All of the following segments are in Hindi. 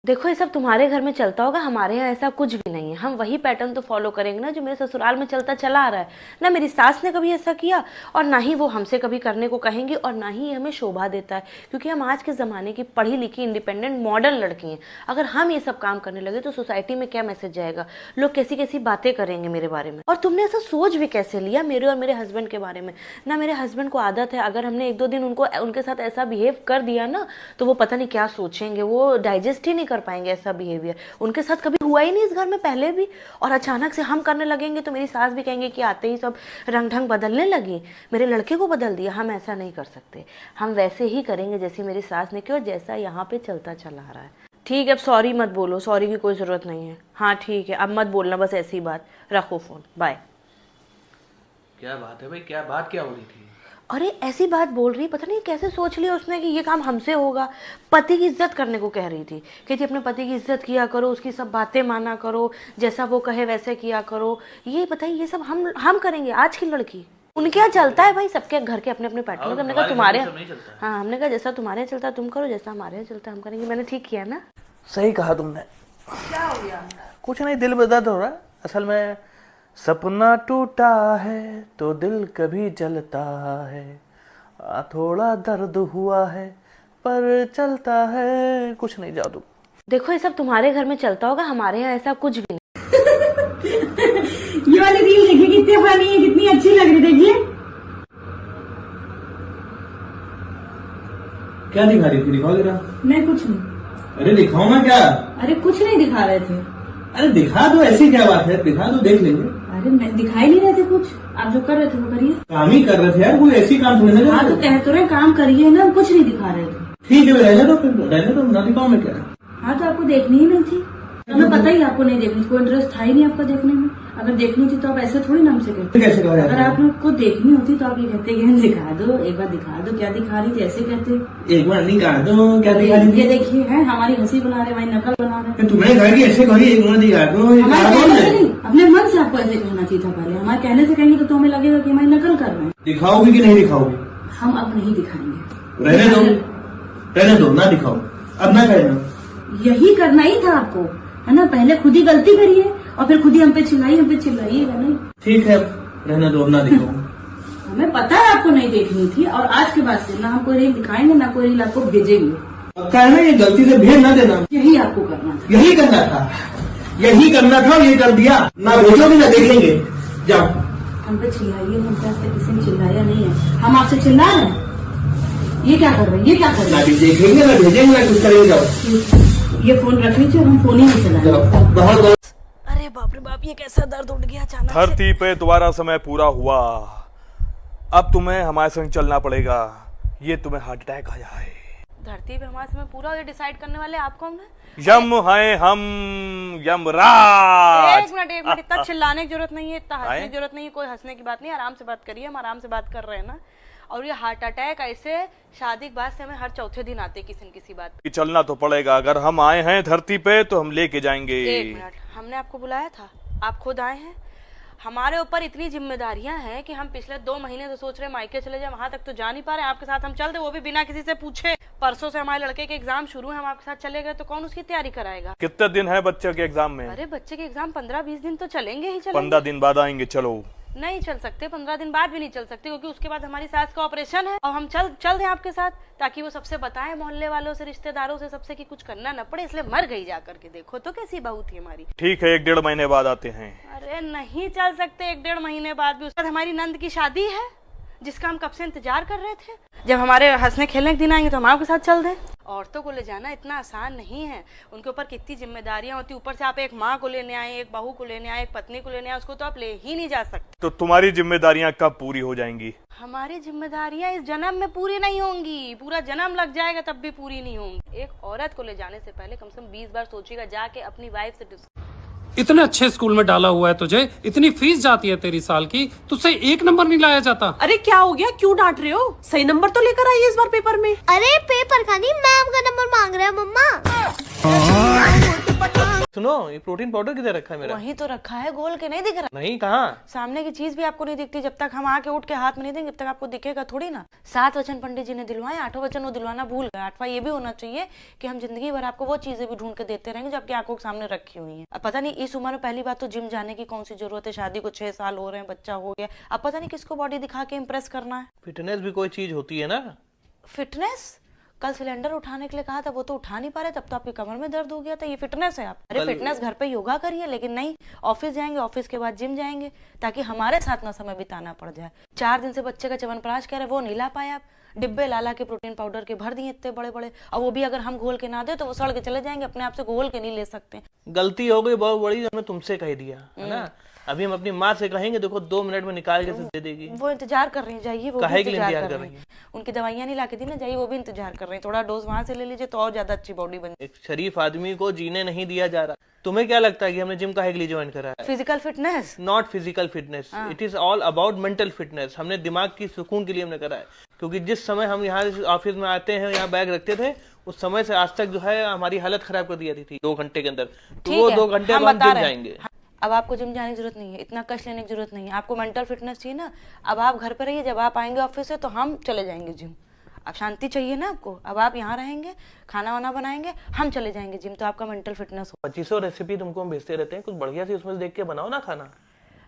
देखो ये सब तुम्हारे घर में चलता होगा, हमारे यहाँ ऐसा कुछ भी नहीं है। हम वही पैटर्न तो फॉलो करेंगे ना जो मेरे ससुराल में चलता चला आ रहा है। ना मेरी सास ने कभी ऐसा किया और ना ही वो हमसे कभी करने को कहेंगी और ना ही हमें शोभा देता है, क्योंकि हम आज के ज़माने की पढ़ी लिखी इंडिपेंडेंट मॉडर्न लड़की हैं। अगर हम ये सब काम करने लगे तो सोसाइटी में क्या मैसेज जाएगा, लोग कैसी कैसी बातें करेंगे मेरे बारे में। और तुमने ऐसा सोच भी कैसे लिया मेरे और मेरे हस्बैंड के बारे में। ना मेरे हस्बैंड को आदत है, अगर हमने एक दो दिन उनके साथ ऐसा बिहेव कर दिया ना तो वो पता नहीं क्या सोचेंगे, वो डाइजेस्ट ही नहीं कर पाएंगे ऐसा बिहेवियर। उनके साथ कभी हुआ ही नहीं इस घर में पहले भी, और अचानक से हम करने लगेंगे तो मेरी सास भी कहेंगे कि आते ही सब रंग ढंग बदलने लगी, मेरे लड़के को बदल दिया। हम ऐसा नहीं कर सकते, हम वैसे ही करेंगे जैसे मेरी सास ने किया और जैसा यहाँ पे चलता चला आ रहा है। ठीक है, अब सॉरी मत बोलो, सॉरी की कोई ज़रूरत नहीं है। हाँ ठीक है, अब मत बोलना, बस ऐसी बात। रखो फ़ोन, बाय। क्या बात है भाई, क्या बात क्या हो रही थी? अरे ऐसी बात बोल रही, पता नहीं कैसे सोच लिया उसने कि ये काम हमसे होगा। पति की इज्जत करने को कह रही थी कि जी अपने पति की इज्जत किया करो, उसकी सब बातें माना करो, जैसा वो कहे वैसे किया करो। ये बताइए, ये सब हम करेंगे आज की लड़की? उनके यहाँ चलता है भाई, सबके घर के अपने अपने पैटर्न। हमने कहा तुम्हारे, हाँ हमने कहा जैसा तुम्हारे यहाँ चलता है तुम करो, जैसा हमारे यहाँ चलता है हम करेंगे। मैंने ठीक किया ना? सही कहा तुमने। क्या हो गया? कुछ नहीं, दिल में दर्द हो रहा है असल में। सपना टूटा है तो दिल कभी जलता है, थोड़ा दर्द हुआ है पर चलता है। कुछ नहीं, जाओ तुम। देखो ये सब तुम्हारे घर में चलता होगा, हमारे यहाँ ऐसा कुछ भी नहीं। ये वाली रील देखिए कितनी फनी है, कितनी अच्छी लग रही। देखिए क्या दिखा रही थी? दिखाओ जरा। नहीं कुछ नहीं। अरे दिखाओ ना। क्या? अरे कुछ नहीं दिखा रहे थे। अरे दिखा दो, ऐसी क्या बात है, दिखा दो, देख लेंगे। अरे मैं दिखाई नहीं रहे थे कुछ, आप जो कर रहे थे वो करिए। काम ही कर रहे थे यार, कोई ऐसी काम थोड़ी ना। हाँ तो कह तो रहे काम करिए ना, कुछ नहीं दिखा रहे थे। ठीक है, रहने दो, फिर रहने दो, ना दिखाओ में क्या। हाँ तो आपको देखनी ही नहीं थी, हमें पता ही आपको नहीं देखनी, कोई इंटरेस्ट था ही नहीं आपका देखने में। अगर देखनी थी तो आप ऐसे थोड़ी ना हमसे कहते। कैसे कहा? अगर आप लोग को देखनी होती तो आप ये कहते कि दिखा दो, एक बार दिखा दो, क्या दिखा रही थी, ऐसे कहते। एक बार नहीं कहा दो, क्या दिखा रही थी? ये देखिए है हमारी हंसी बना रहे, हमारी नकल बना रहे। तुमने कहा कि ऐसे कही, एक बार दिखा दो। हमारे कहने से नहीं, अपने मन से आपको ऐसे कहना चाहिए था पहले। हमारे कहने से कहेंगे तो हमें लगेगा कि हमारी नकल कर रहे हैं। दिखाओगे कि नहीं दिखाओगे? हम अब नहीं दिखाएंगे। रहने दो, रहने दो, ना दिखाओ, अब ना कहना। यही करना ही था आपको, है ना? पहले खुद ही गलती करिए और फिर खुद ही हम पे चिल्लाइएगा नहीं। ठीक है, रहने दो, अब ना दिखाओ। हमें पता है आपको नहीं देखनी थी, और आज के बाद से ना हम कोई रील दिखाएंगे ना कोई रील आपको भेजेंगे। पक्का है ना? ये गलती से भेज ना देना। यही आपको करना था। यही करना था, यही करना था, ये कर दिया। ना भेजोगे ना देख लेंगे, जाओ। हम पे चिल्लाइए, हम पे आपसे किसी ने चिल्लाया नहीं है, हम आपसे चिल्ला रहे हैं। ये क्या कर रहे हैं, ये क्या कर रहे ना हैं? भी देखेंगे ना भेजेंगे ना कुछ करेंगे, जाओ। ये फोन रख लीजिए, हम फोन ही नहीं चलाएंगे। बहुत अरे बाप रे बाप, ये कैसा दर्द उठ गया अचानक से। धरती पे तुम्हारा समय पूरा हुआ, अब तुम्हें हमारे संग चलना पड़ेगा। ये तुम्हें हार्ट अटैक आया है। धरती पे हमारा समय पूरा, ये डिसाइड करने वाले आप कौन है? यम हैं हम, यमराज। एक मिनट, इतना चिल्लाने की जरूरत नहीं है, इतना हंसने की जरूरत नहीं है, कोई हंसने की बात नहीं है, आराम से बात करिए, हम आराम से बात कर रहे हैं ना। और ये हार्ट अटैक ऐसे शादी के बाद से हमें हर चौथे दिन आते किसी न किसी बात पे। चलना तो पड़ेगा, अगर हम आए हैं धरती पे तो हम लेके जाएंगे। एक मिनट, हमने आपको बुलाया था, आप खुद आए हैं। हमारे ऊपर इतनी जिम्मेदारियां हैं कि हम पिछले 2 महीने से सोच रहे मायके चले जाए, वहां तक तो जा नहीं पा रहे। आपके साथ हम चल दे, वो भी बिना किसी से पूछे। परसों से हमारे लड़के के एग्जाम शुरू है, हम आपके साथ चले गए तो कौन उसकी तैयारी कराएगा? कितने दिन है बच्चे के एग्जाम में? अरे बच्चे के एग्जाम 15-20 दिन तो चलेंगे ही चलेंगे। 15 दिन बाद आएंगे। चलो। नहीं चल सकते, 15 दिन बाद भी नहीं चल सकते, क्योंकि उसके बाद हमारी सास का ऑपरेशन है। और हम चल दें आपके साथ, ताकि वो सबसे बताएं, मोहल्ले वालों से, रिश्तेदारों से, सबसे कि कुछ करना न पड़े। इसलिए मर गई जा करके, देखो तो कैसी बहू थी हमारी। ठीक है, 1-1.5 महीने बाद आते हैं। अरे नहीं चल सकते 1-1.5 महीने बाद भी। उसके बाद हमारी नंद की शादी है, जिसका हम कब से इंतजार कर रहे थे। जब हमारे हंसने खेलने के दिन आएंगे तो हम आपके साथ चल दें। औरतों को ले जाना इतना आसान नहीं है, उनके ऊपर कितनी जिम्मेदारियां होती। ऊपर से आप एक माँ को लेने आए, एक बहू को लेने आए, एक पत्नी को लेने आए, उसको तो आप ले ही नहीं जा सकते। तो तुम्हारी जिम्मेदारियां कब पूरी हो जाएंगी? हमारी जिम्मेदारियां इस जन्म में पूरी नहीं होंगी, पूरा जन्म लग जाएगा तब भी पूरी नहीं होंगी। एक औरत को ले जाने से पहले कम से कम 20 बार सोचिएगा, जाके अपनी वाइफ से। इतने अच्छे स्कूल में डाला हुआ है तुझे, इतनी फीस जाती है तेरी साल की, तुझसे 1 नंबर नहीं लाया जाता। अरे क्या हो गया, क्यों डांट रहे हो? सही नंबर तो लेकर आइए इस बार पेपर में। अरे पेपर का नहीं, मैम का नंबर मांग रहे हैं मम्मा। सुनो, ये प्रोटीन पाउडर किधर रखा है मेरा? वहीं तो रखा है, गोल के नहीं दिख रहा। नहीं, कहाँ? सामने की चीज भी आपको नहीं दिखती, जब तक हम आके उठ के हाथ में नहीं देंगे जब तक आपको दिखेगा थोड़ी ना। 7 वचन पंडित जी ने दिलवाए, 8वां वचन वो दिलवाना भूल गए। 8वां ये भी होना चाहिए कि हम जिंदगी भर आपको वो चीजें भी ढूंढ के देते रहेंगे जो आपकी आंखों के सामने रखी हुई है। अब पता नहीं इस उम्र में पहली बात तो जिम जाने की कौन सी जरूरत है, शादी को 6 साल हो रहे हैं, बच्चा हो गया, अब पता नहीं किसको बॉडी दिखा के इम्प्रेस करना है। फिटनेस भी कोई चीज होती है ना। फिटनेस? कल सिलेंडर उठाने के लिए कहा था, वो तो उठा नहीं पा रहे, तब तो आपकी कमर में दर्द हो गया था, ये फिटनेस है आप? अरे फिटनेस घर पे योगा करिए, लेकिन नहीं, ऑफिस जाएंगे, ऑफिस के बाद जिम जाएंगे, ताकि हमारे साथ ना समय बिताना पड़ जाए। 4 दिन से बच्चे का च्यवनप्राश कह रहे, वो नहीं ला पाए आप, डिब्बे लाला के प्रोटीन पाउडर के भर दिए इतने बड़े बड़े, और वो भी अगर हम घोल के ना दे तो वो सड़ के चले जाएंगे, अपने आप से घोल के नहीं ले सकते। गलती हो गई बहुत बड़ी, हमने तुमसे कह दिया है ना। अभी हम अपनी माँ से कहेंगे, देखो 2 मिनट में निकाल के दे देगी। वो इंतजार कर रही है, जाइए, वो काहे भी के लिए इंतजार कर रही है। उनकी दवाइयाँ नहीं ला के दी ना, जाइए, वो भी इंतजार कर रही है। थोड़ा डोज वहां से ले लीजिए तो और ज्यादा अच्छी बॉडी बन। एक शरीफ आदमी को जीने नहीं दिया जा रहा। तुम्हें क्या लगता है कि हमने जिम काहे के लिए ज्वाइन करा है? Physical fitness? Not physical fitness, it is all about mental fitness. हमने दिमाग की सुकून के लिए हमने करा है, क्योंकि जिस समय हम यहाँ ऑफिस में आते हैं, यहाँ बैग रखते थे, उस समय से आज तक जो है हमारी हालत खराब कर दी जाती थी 2 घंटे के अंदर। तो वो 2 घंटे हम जिम जाएंगे। अब आपको जिम जाने की जरूरत नहीं है, इतना कष्ट लेने की जरूरत नहीं है, आपको मेंटल फिटनेस चाहिए ना। अब आप घर पे रहिए, जब आप आएंगे ऑफिस से तो हम चले जाएंगे जिम। अब शांति चाहिए ना आपको, अब आप यहाँ रहेंगे, खाना वाना बनाएंगे, हम चले जाएंगे जिम, तो आपका मेंटल फिटनेस हो। 2500 रेसिपी तुमको हम भेजते रहते हैं, कुछ बढ़िया सी उसमें से देख के बनाओ ना खाना।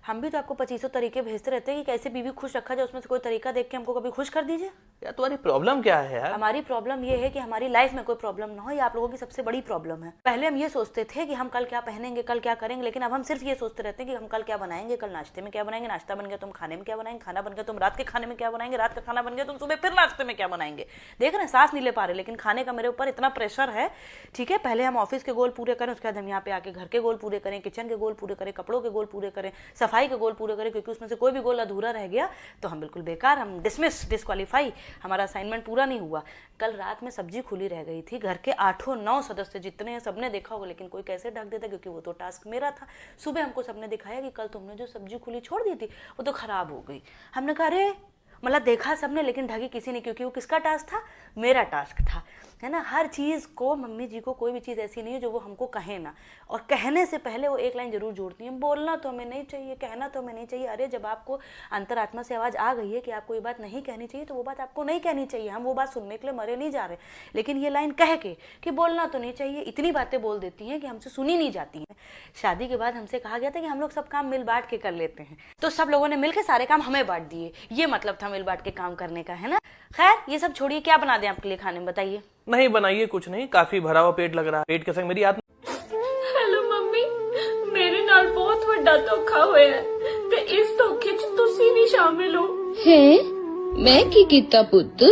हम भी तो आपको 2500 तरीके भेजते रहते हैं कि कैसे बीवी खुश रखा जाए, उसमें से कोई तरीका देख के हमको कभी खुश कर दीजिए। यार तुम्हारी प्रॉब्लम क्या है यार? हमारी प्रॉब्लम ये है कि हमारी लाइफ में कोई प्रॉब्लम ना हो, ये आप लोगों की सबसे बड़ी प्रॉब्लम है। पहले हम ये सोचते थे कि हम कल क्या पहनेंगे, कल क्या करेंगे, लेकिन अब हम सिर्फ ये सोचते रहते हैं कि हम कल क्या बनाएंगे, कल नाश्ते में क्या बनाएंगे, नाश्ता बन गया तुम खाने में क्या बनाएंगे, खाना बन गया तुम रात के खाने में क्या बनाएंगे, रात का खाना बन गया तुम सुबह फिर नाश्ते में क्या बनाएंगे। देख रहे हैं, सांस नहीं ले पा रहे, लेकिन खाने का मेरे ऊपर इतना प्रेशर है। ठीक है, पहले हम ऑफिस के गोल पूरे करें, उसके बाद हम यहाँ पे आके घर के गोल पूरे करें, किचन के गोल पूरे करें, कपड़ों के गोल पूरे करें, सफाई के गोल पूरे करें, क्योंकि उसमें से कोई भी गोल अधूरा रह गया तो हम बिल्कुल बेकार, हम डिस्क्वालीफाई, हमारा असाइनमेंट पूरा नहीं हुआ। कल रात में सब्जी खुली रह गई थी, घर के 8-9 सदस्य जितने हैं सबने देखा होगा, लेकिन कोई कैसे ढक देता, क्योंकि वो तो टास्क मेरा था। सुबह हमको सबने दिखाया कि कल तुमने जो सब्जी खुली छोड़ दी थी वो तो खराब हो गई। हमने कहा अरे, मतलब देखा सबने लेकिन ढकी किसी ने, क्योंकि वो किसका टास्क था? मेरा टास्क था, है ना। हर चीज़ को मम्मी जी को कोई भी चीज़ ऐसी नहीं है जो वो हमको कहे ना, और कहने से पहले वो एक लाइन जरूर जोड़ती हैं, बोलना तो हमें नहीं चाहिए, कहना तो हमें नहीं चाहिए। अरे जब आपको अंतरात्मा से आवाज़ आ गई है कि आपको ये बात नहीं कहनी चाहिए तो वो बात आपको नहीं कहनी चाहिए। हम वो बात सुनने के लिए मरे नहीं जा रहे, लेकिन ये लाइन कह के कि बोलना तो नहीं चाहिए, इतनी बातें बोल देती हैं कि हमसे सुनी नहीं जाती हैं। शादी के बाद हमसे कहा गया था कि हम लोग सब काम मिल बांट के कर लेते हैं, तो सब लोगों ने मिलकर सारे काम हमें बांट दिए। ये मतलब था मिल बांट के काम करने का, है ना। खैर ये सब छोड़िए, क्या बना दें आपके लिए खाने में, बताइए। नहीं बनाइए, कुछ नहीं, काफी भरा हुआ पेट लग रहा है। पेट के संग मेरी आत्मा। हेलो मम्मी, मेरे नाल बहुत ਵੱਡਾ ਧੋਖਾ ਹੋਇਆ ਹੈ ਤੇ ਇਸ ਧੋਖੇ 'ਚ ਤੁਸੀਂ ਵੀ ਸ਼ਾਮਿਲ ਹੋ। ਹੈ ਮੈਂ ਕੀ ਕੀਤਾ ਪੁੱਤ?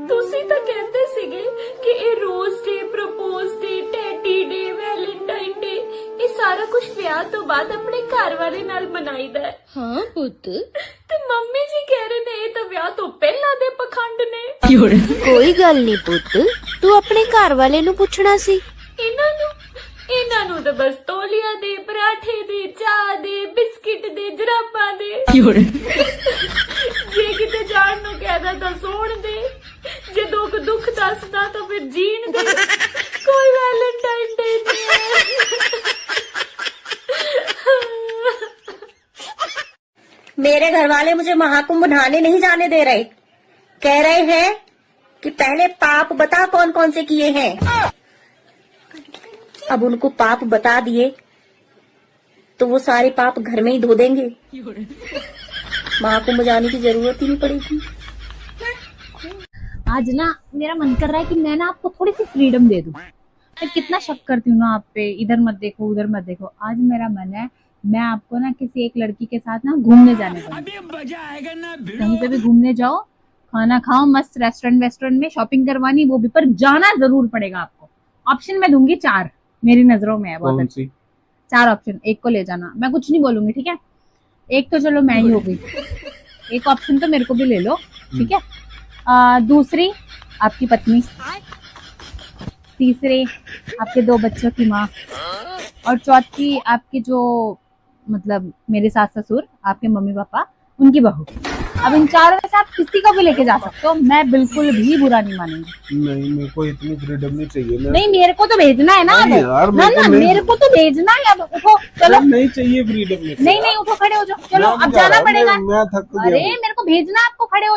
ਤੁਸੀਂ ਤਾਂ ਕਹਿੰਦੇ ਸੀਗੇ ਕਿ ਇਹ ਰੋਜ਼ ਡੇ, ਪ੍ਰਪੋਜ਼ ਡੇ, ਟੈਡੀ ਡੇ, ਵੈਲੈਂਟਾਈਨ ਡੇ, ਇਹ ਸਾਰਾ ਕੁਝ ਵਿਆਹ ਤੋਂ ਬਾਅਦ ਆਪਣੇ ਘਰ ਵਾਲੇ ਨਾਲ ਮਨਾਈਦਾ ਹੈ। ਹਾਂ ਪੁੱਤ। ਤੇ ਮੰਮੀ ਜੀ ਕਹਿ ਰਹੇ ਨੇ ਇਹ ਤਾਂ ਵਿਆਹ ਤੋਂ ਪਹਿਲਾਂ ਦੇ ਪਖੰਡ ਨੇ। ਕੋਈ ਗੱਲ ਨਹੀਂ ਪੁੱਤ, ਤੂੰ ਆਪਣੇ ਘਰ ਵਾਲੇ ਨੂੰ ਪੁੱਛਣਾ ਸੀ। ਇਹਨਾਂ ਨੂੰ ਤਾਂ ਬਸ ਤੋਲੀਆ ਦੇ, ਪਰਾਠੇ ਦੇ, ਚਾਹ ਦੇ, ਬਿਸਕਿਟ ਦੇ, ਜਰਾਬਾਂ ਦੇ। ਜੇ ਕਿਤੇ ਜਾਣ ਨੂੰ ਕਹਿਦਾ ਤਾਂ ਸੌਣ ਦੇ, ਜੇ ਦੁੱਖ ਦੱਸਦਾ ਤਾਂ ਫਿਰ ਜੀਣ ਦੇ। ਕੋਈ ਵੈਲੈਂਟਾਈਨ ਡੇ ਨਹੀਂ ਹੈ। मेरे घर वाले मुझे महाकुंभ नहाने नहीं जाने दे रहे, कह रहे हैं कि पहले पाप बता कौन कौन से किए हैं। अब उनको पाप बता दिए तो वो सारे पाप घर में ही धो देंगे, महाकुंभ जाने की जरूरत ही नहीं पड़ेगी। आज ना मेरा मन कर रहा है कि मैं ना आपको थोड़ी सी फ्रीडम दे दूं। मैं कितना शक करती हूँ ना आप पे, इधर मत देखो उधर मत देखो। आज मेरा मन है मैं आपको ना किसी एक लड़की के साथ ना घूमने जाने दूंगी। कहीं पे भी घूमने जाओ, खाना खाओ, मस्त रेस्टोरेंट में शॉपिंग करवानी, वो भी, पर जाना जरूर पड़ेगा आपको। ऑप्शन मैं दूंगी 4, मेरी नजरों में है बहुत अच्छी 4 ऑप्शन, एक को ले जाना। मैं कुछ नहीं बोलूंगी, ठीक है। एक तो चलो मैं ही हो गई, एक ऑप्शन तो मेरे को भी ले लो, ठीक है। दूसरी आपकी पत्नी, तीसरे आपके 2 बच्चों की माँ, और चौथी आपकी जो मतलब मेरे सास ससुर, आपके मम्मी पापा, उनकी बहू। अब इन चारों में से आप किसी को भी लेके जा सकते हो, मैं बिल्कुल भी बुरा नहीं मानूंगी। नहीं, मेरे को इतनी फ्रीडम नहीं चाहिए। नहीं, मेरे को तो भेजना है ना अब। नहीं यार, ना मेरे को तो भेजना है अब। उठो चलो। नहीं चाहिए फ्रीडम। नहीं, उठो, खड़े हो जाओ, चलो अब जाना पड़ेगा। मैं थक गया। अरे मेरे को भेजना है आपको, खड़े हो